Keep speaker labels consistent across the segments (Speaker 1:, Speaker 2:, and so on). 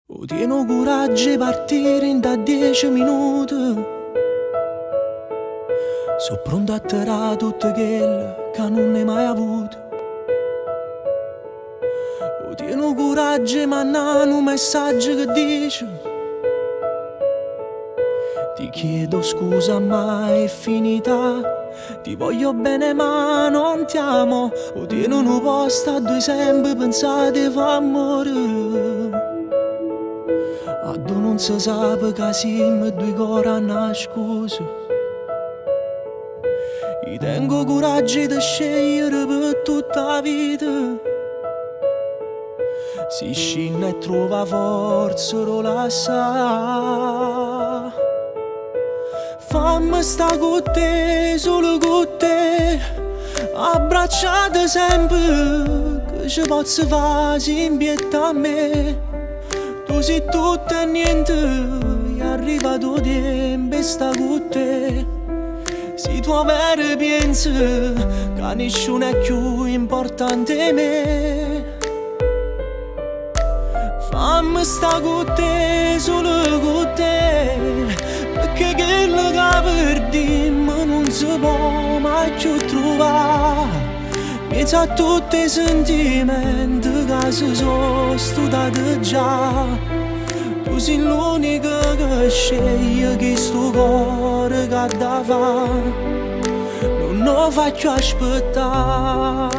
Speaker 1: O tieno coraggio di partire in da 10 minuti. Sono pronto a tirare tutto quello che non ne mai avuto. O tieno coraggio di mandare un messaggio che dice: ti chiedo scusa ma è finita. Ti voglio bene ma non ti amo. O tieno un posto a due sempre pensate fa morire. A dove non si sa che siamo due cuori a nascosto. Io tengo coraggio di scegliere per tutta la vita. Si scende e trova forza la sa. Fammi sta con te, solo con te, abbracciate sempre, che ci posso fare se impietta a me. Tu sei tutto e niente, è arrivato tempo e sta con te. Se tu avere pensi che nessuno è più importante di me, fammi sta con te, solo con te, perché quello che perdiamo non si può mai più trovare. Pensa a tutti i sentimenti che si sono studiati già. Tu sei l'unica che sceglie che sto cuore che ha da fare. Non lo faccio aspettare.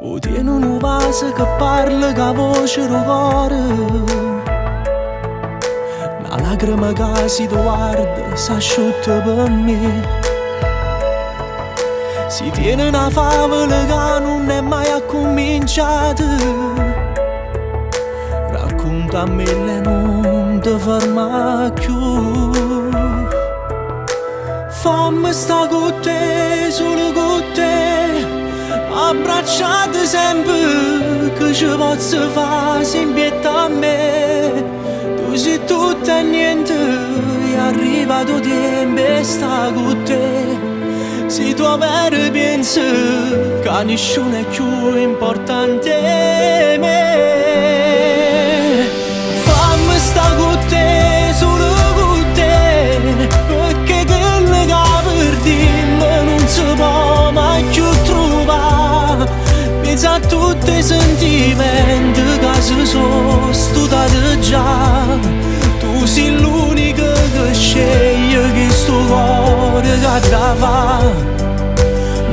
Speaker 1: O tieni un vaso che parla con la voce del cuore. Una lacrima che si guarda s'asciutta per me. Si tiene una favola che non è mai cominciata. Racconta a me e non ti ferma più. Fammi sta con te, solo con te, abbracciate sempre, che ci posso fare se impietta a me. Tu sei tutto e niente, è arrivato tempo e sta con te. Se tu avere pensi che nessuno è più importante di me, fammi sta con te, solo con te, perché quello che perdiamo non si può mai più trovare. Pensa a tutti i sentimenti che si sono studiati già. Tu sei l'unica che sceglie che sto cuore che ha da fare.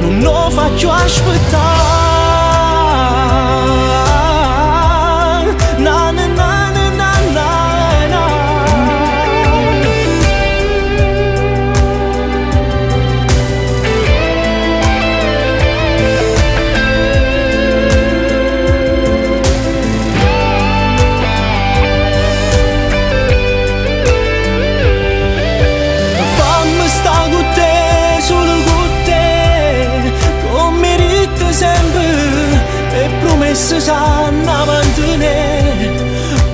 Speaker 1: Non lo faccio aspettare. Na na na na na na. Fammi sta con te, solo con te, come rite sempre e promesse sanno a mantenere.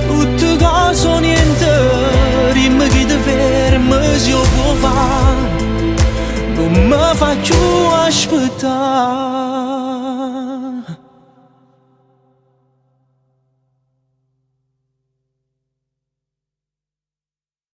Speaker 1: Tutte cose niente, rimane che ti ferma se io può fare. Non mi faccio aspettare.